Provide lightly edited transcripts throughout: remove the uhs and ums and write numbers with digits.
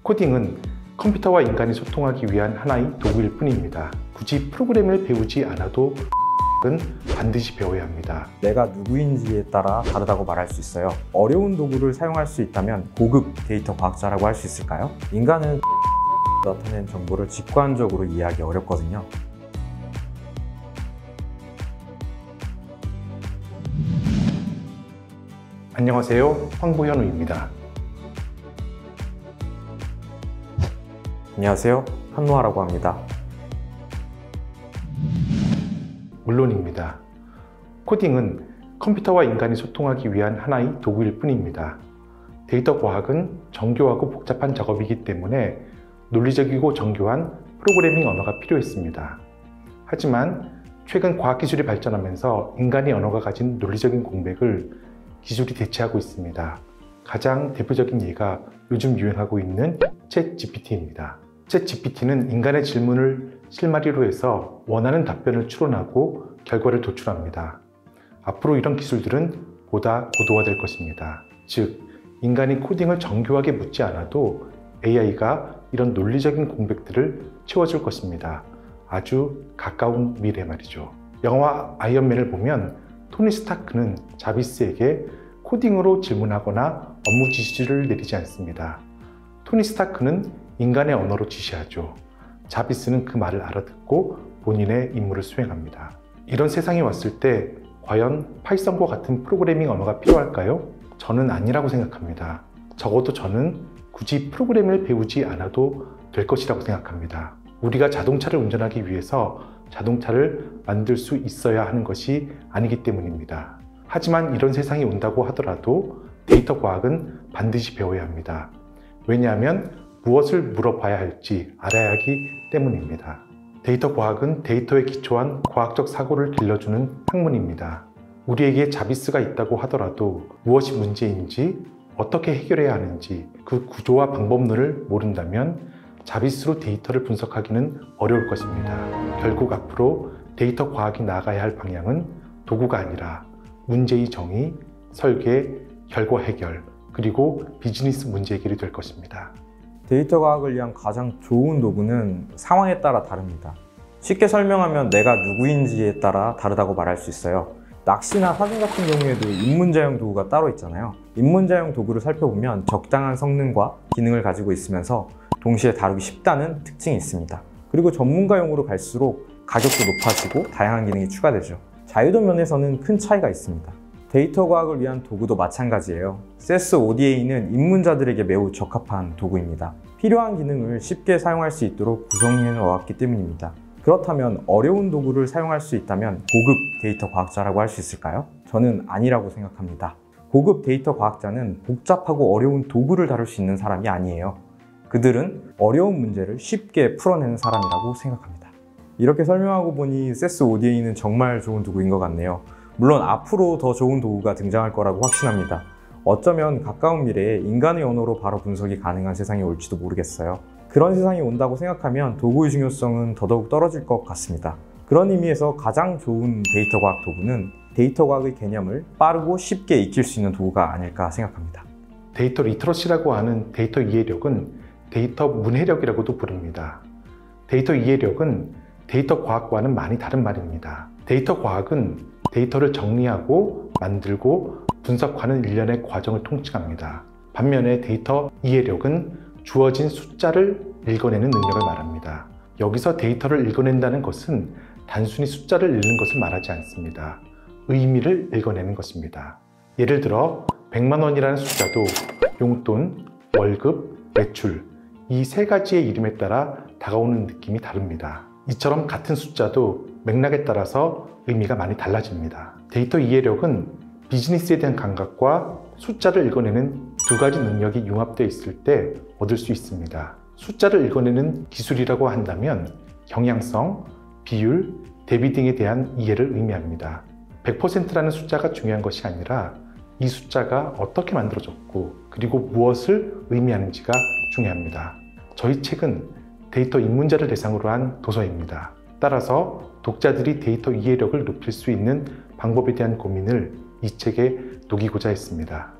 코딩은 컴퓨터와 인간이 소통하기 위한 하나의 도구일 뿐입니다. 굳이 프로그램을 배우지 않아도 은 반드시 배워야 합니다. 내가 누구인지에 따라 다르다고 말할 수 있어요. 어려운 도구를 사용할 수 있다면 고급 데이터 과학자라고 할 수 있을까요? 인간은 나타낸 정보를 직관적으로 이해하기 어렵거든요. 안녕하세요, 황보현우입니다. 안녕하세요, 한노아라고 합니다. 물론입니다. 코딩은 컴퓨터와 인간이 소통하기 위한 하나의 도구일 뿐입니다. 데이터 과학은 정교하고 복잡한 작업이기 때문에 논리적이고 정교한 프로그래밍 언어가 필요했습니다. 하지만 최근 과학기술이 발전하면서 인간의 언어가 가진 논리적인 공백을 기술이 대체하고 있습니다. 가장 대표적인 예가 요즘 유행하고 있는 챗GPT입니다. 챗GPT는 인간의 질문을 실마리로 해서 원하는 답변을 추론하고 결과를 도출합니다. 앞으로 이런 기술들은 보다 고도화될 것입니다. 즉, 인간이 코딩을 정교하게 묻지 않아도 AI가 이런 논리적인 공백들을 채워줄 것입니다. 아주 가까운 미래 말이죠. 영화 아이언맨을 보면 토니 스타크는 자비스에게 코딩으로 질문하거나 업무 지시를 내리지 않습니다. 토니 스타크는 인간의 언어로 지시하죠. 자비스는 그 말을 알아듣고 본인의 임무를 수행합니다. 이런 세상이 왔을 때 과연 파이썬과 같은 프로그래밍 언어가 필요할까요? 저는 아니라고 생각합니다. 적어도 저는 굳이 프로그램을 배우지 않아도 될 것이라고 생각합니다. 우리가 자동차를 운전하기 위해서 자동차를 만들 수 있어야 하는 것이 아니기 때문입니다. 하지만 이런 세상이 온다고 하더라도 데이터 과학은 반드시 배워야 합니다. 왜냐하면 무엇을 물어봐야 할지 알아야 하기 때문입니다. 데이터 과학은 데이터에 기초한 과학적 사고를 길러주는 학문입니다. 우리에게 자비스가 있다고 하더라도 무엇이 문제인지, 어떻게 해결해야 하는지 그 구조와 방법론을 모른다면 자비스로 데이터를 분석하기는 어려울 것입니다. 결국 앞으로 데이터 과학이 나아가야 할 방향은 도구가 아니라 문제의 정의, 설계, 결과 해결, 그리고 비즈니스 문제 해결이 될 것입니다. 데이터 과학을 위한 가장 좋은 도구는 상황에 따라 다릅니다. 쉽게 설명하면 내가 누구인지에 따라 다르다고 말할 수 있어요. 낚시나 사진 같은 경우에도 입문자용 도구가 따로 있잖아요. 입문자용 도구를 살펴보면 적당한 성능과 기능을 가지고 있으면서 동시에 다루기 쉽다는 특징이 있습니다. 그리고 전문가용으로 갈수록 가격도 높아지고 다양한 기능이 추가되죠. 자유도 면에서는 큰 차이가 있습니다. 데이터 과학을 위한 도구도 마찬가지예요. SES ODA는 입문자들에게 매우 적합한 도구입니다. 필요한 기능을 쉽게 사용할 수 있도록 구성해 놓았기 때문입니다. 그렇다면 어려운 도구를 사용할 수 있다면 고급 데이터 과학자라고 할 수 있을까요? 저는 아니라고 생각합니다. 고급 데이터 과학자는 복잡하고 어려운 도구를 다룰 수 있는 사람이 아니에요. 그들은 어려운 문제를 쉽게 풀어내는 사람이라고 생각합니다. 이렇게 설명하고 보니 SES ODA는 정말 좋은 도구인 것 같네요. 물론 앞으로 더 좋은 도구가 등장할 거라고 확신합니다. 어쩌면 가까운 미래에 인간의 언어로 바로 분석이 가능한 세상이 올지도 모르겠어요. 그런 세상이 온다고 생각하면 도구의 중요성은 더더욱 떨어질 것 같습니다. 그런 의미에서 가장 좋은 데이터 과학 도구는 데이터 과학의 개념을 빠르고 쉽게 익힐 수 있는 도구가 아닐까 생각합니다. 데이터 리터러시라고 하는 데이터 이해력은 데이터 문해력이라고도 부릅니다. 데이터 이해력은 데이터 과학과는 많이 다른 말입니다. 데이터 과학은 데이터를 정리하고 만들고 분석하는 일련의 과정을 통칭합니다. 반면에 데이터 이해력은 주어진 숫자를 읽어내는 능력을 말합니다. 여기서 데이터를 읽어낸다는 것은 단순히 숫자를 읽는 것을 말하지 않습니다. 의미를 읽어내는 것입니다. 예를 들어 100만 원이라는 숫자도 용돈, 월급, 매출 이 세 가지의 이름에 따라 다가오는 느낌이 다릅니다. 이처럼 같은 숫자도 맥락에 따라서 의미가 많이 달라집니다. 데이터 이해력은 비즈니스에 대한 감각과 숫자를 읽어내는 두 가지 능력이 융합되어 있을 때 얻을 수 있습니다. 숫자를 읽어내는 기술이라고 한다면 경향성, 비율, 대비 등에 대한 이해를 의미합니다. 100%라는 숫자가 중요한 것이 아니라 이 숫자가 어떻게 만들어졌고 그리고 무엇을 의미하는지가 중요합니다. 저희 책은 데이터 입문자를 대상으로 한 도서입니다. 따라서 독자들이 데이터 이해력을 높일 수 있는 방법에 대한 고민을 이 책에 녹이고자 했습니다.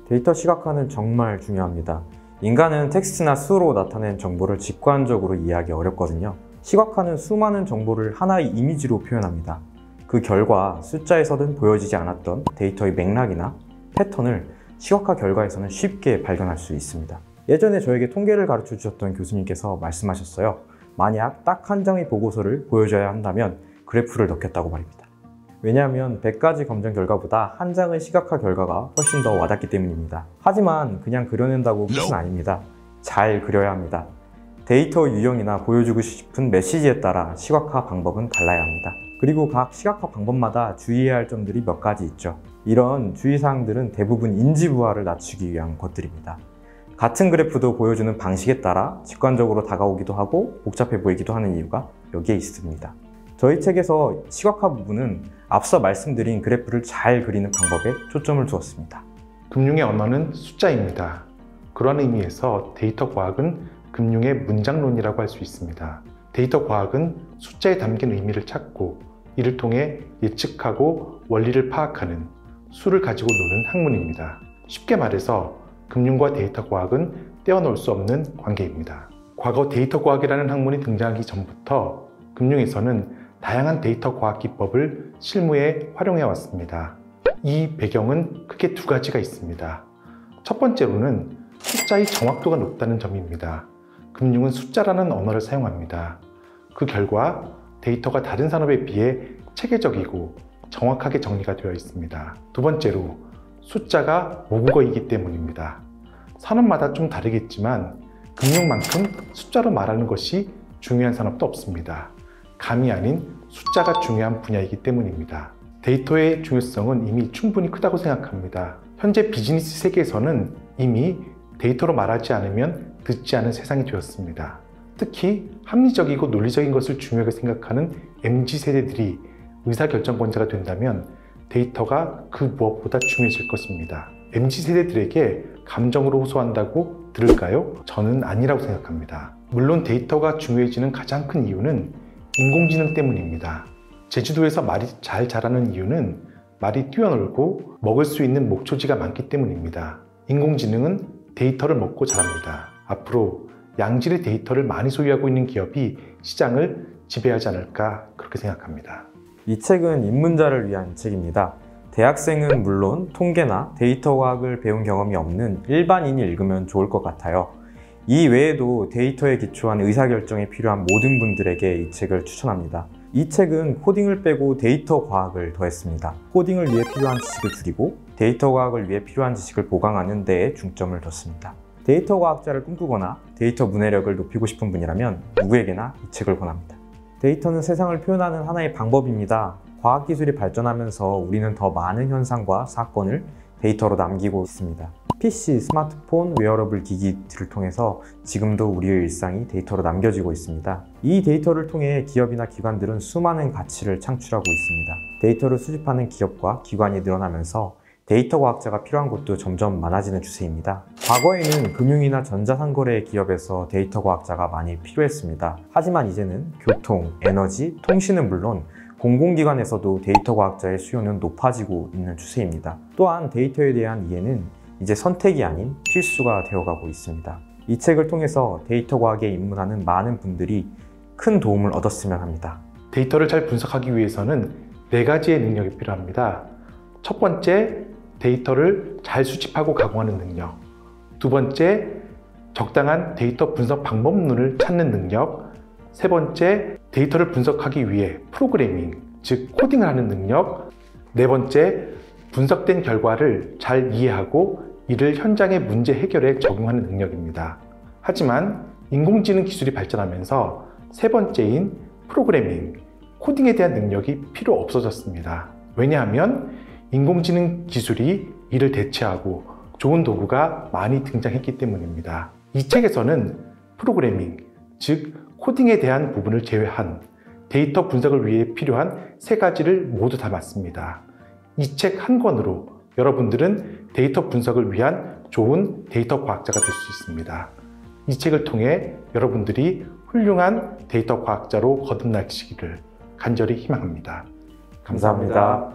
데이터 시각화는 정말 중요합니다. 인간은 텍스트나 수로 나타낸 정보를 직관적으로 이해하기 어렵거든요. 시각화는 수많은 정보를 하나의 이미지로 표현합니다. 그 결과 숫자에서는 보여지지 않았던 데이터의 맥락이나 패턴을 시각화 결과에서는 쉽게 발견할 수 있습니다. 예전에 저에게 통계를 가르쳐 주셨던 교수님께서 말씀하셨어요. 만약 딱 한 장의 보고서를 보여줘야 한다면 그래프를 넣겠다고 말입니다. 왜냐하면 100가지 검정 결과보다 한 장의 시각화 결과가 훨씬 더 와닿기 때문입니다. 하지만 그냥 그려낸다고 끝은 아닙니다. 잘 그려야 합니다. 데이터 유형이나 보여주고 싶은 메시지에 따라 시각화 방법은 달라야 합니다. 그리고 각 시각화 방법마다 주의해야 할 점들이 몇 가지 있죠. 이런 주의사항들은 대부분 인지 부하를 낮추기 위한 것들입니다. 같은 그래프도 보여주는 방식에 따라 직관적으로 다가오기도 하고 복잡해 보이기도 하는 이유가 여기에 있습니다. 저희 책에서 시각화 부분은 앞서 말씀드린 그래프를 잘 그리는 방법에 초점을 두었습니다. 금융의 언어는 숫자입니다. 그러한 의미에서 데이터 과학은 금융의 문장론이라고 할 수 있습니다. 데이터 과학은 숫자에 담긴 의미를 찾고 이를 통해 예측하고 원리를 파악하는 수를 가지고 노는 학문입니다. 쉽게 말해서 금융과 데이터 과학은 떼어놓을 수 없는 관계입니다. 과거 데이터 과학이라는 학문이 등장하기 전부터 금융에서는 다양한 데이터 과학 기법을 실무에 활용해 왔습니다. 이 배경은 크게 두 가지가 있습니다. 첫 번째로는 숫자의 정확도가 높다는 점입니다. 금융은 숫자라는 언어를 사용합니다. 그 결과 데이터가 다른 산업에 비해 체계적이고 정확하게 정리가 되어 있습니다. 두 번째로 숫자가 모국어이기 때문입니다. 산업마다 좀 다르겠지만 금융만큼 숫자로 말하는 것이 중요한 산업도 없습니다. 감이 아닌 숫자가 중요한 분야이기 때문입니다. 데이터의 중요성은 이미 충분히 크다고 생각합니다. 현재 비즈니스 세계에서는 이미 데이터로 말하지 않으면 듣지 않은 세상이 되었습니다. 특히 합리적이고 논리적인 것을 중요하게 생각하는 MZ세대들이 의사결정권자가 된다면 데이터가 그 무엇보다 중요해질 것입니다. MZ세대들에게 감정으로 호소한다고 들을까요? 저는 아니라고 생각합니다. 물론 데이터가 중요해지는 가장 큰 이유는 인공지능 때문입니다. 제주도에서 말이 잘 자라는 이유는 말이 뛰어놀고 먹을 수 있는 목초지가 많기 때문입니다. 인공지능은 데이터를 먹고 자랍니다. 앞으로 양질의 데이터를 많이 소유하고 있는 기업이 시장을 지배하지 않을까 그렇게 생각합니다. 이 책은 입문자를 위한 책입니다. 대학생은 물론 통계나 데이터 과학을 배운 경험이 없는 일반인이 읽으면 좋을 것 같아요. 이 외에도 데이터에 기초한 의사결정이 필요한 모든 분들에게 이 책을 추천합니다. 이 책은 코딩을 빼고 데이터 과학을 더했습니다. 코딩을 위해 필요한 지식을 줄이고 데이터 과학을 위해 필요한 지식을 보강하는 데에 중점을 뒀습니다. 데이터 과학자를 꿈꾸거나 데이터 문해력을 높이고 싶은 분이라면 누구에게나 이 책을 권합니다. 데이터는 세상을 표현하는 하나의 방법입니다. 과학기술이 발전하면서 우리는 더 많은 현상과 사건을 데이터로 남기고 있습니다. PC, 스마트폰, 웨어러블 기기들을 통해서 지금도 우리의 일상이 데이터로 남겨지고 있습니다. 이 데이터를 통해 기업이나 기관들은 수많은 가치를 창출하고 있습니다. 데이터를 수집하는 기업과 기관이 늘어나면서 데이터 과학자가 필요한 곳도 점점 많아지는 추세입니다. 과거에는 금융이나 전자상거래 기업에서 데이터 과학자가 많이 필요했습니다. 하지만 이제는 교통, 에너지, 통신은 물론 공공기관에서도 데이터 과학자의 수요는 높아지고 있는 추세입니다. 또한 데이터에 대한 이해는 이제 선택이 아닌 필수가 되어가고 있습니다. 이 책을 통해서 데이터 과학에 입문하는 많은 분들이 큰 도움을 얻었으면 합니다. 데이터를 잘 분석하기 위해서는 4가지의 능력이 필요합니다. 첫 번째, 데이터를 잘 수집하고 가공하는 능력. 두 번째, 적당한 데이터 분석 방법론을 찾는 능력. 세 번째, 데이터를 분석하기 위해 프로그래밍, 즉 코딩을 하는 능력. 네 번째, 분석된 결과를 잘 이해하고 이를 현장의 문제 해결에 적용하는 능력입니다. 하지만 인공지능 기술이 발전하면서 세 번째인 프로그래밍, 코딩에 대한 능력이 필요 없어졌습니다. 왜냐하면 인공지능 기술이 이를 대체하고 좋은 도구가 많이 등장했기 때문입니다. 이 책에서는 프로그래밍, 즉 코딩에 대한 부분을 제외한 데이터 분석을 위해 필요한 3가지를 모두 담았습니다. 이 책 한 권으로 여러분들은 데이터 분석을 위한 좋은 데이터 과학자가 될 수 있습니다. 이 책을 통해 여러분들이 훌륭한 데이터 과학자로 거듭나시기를 간절히 희망합니다. 감사합니다.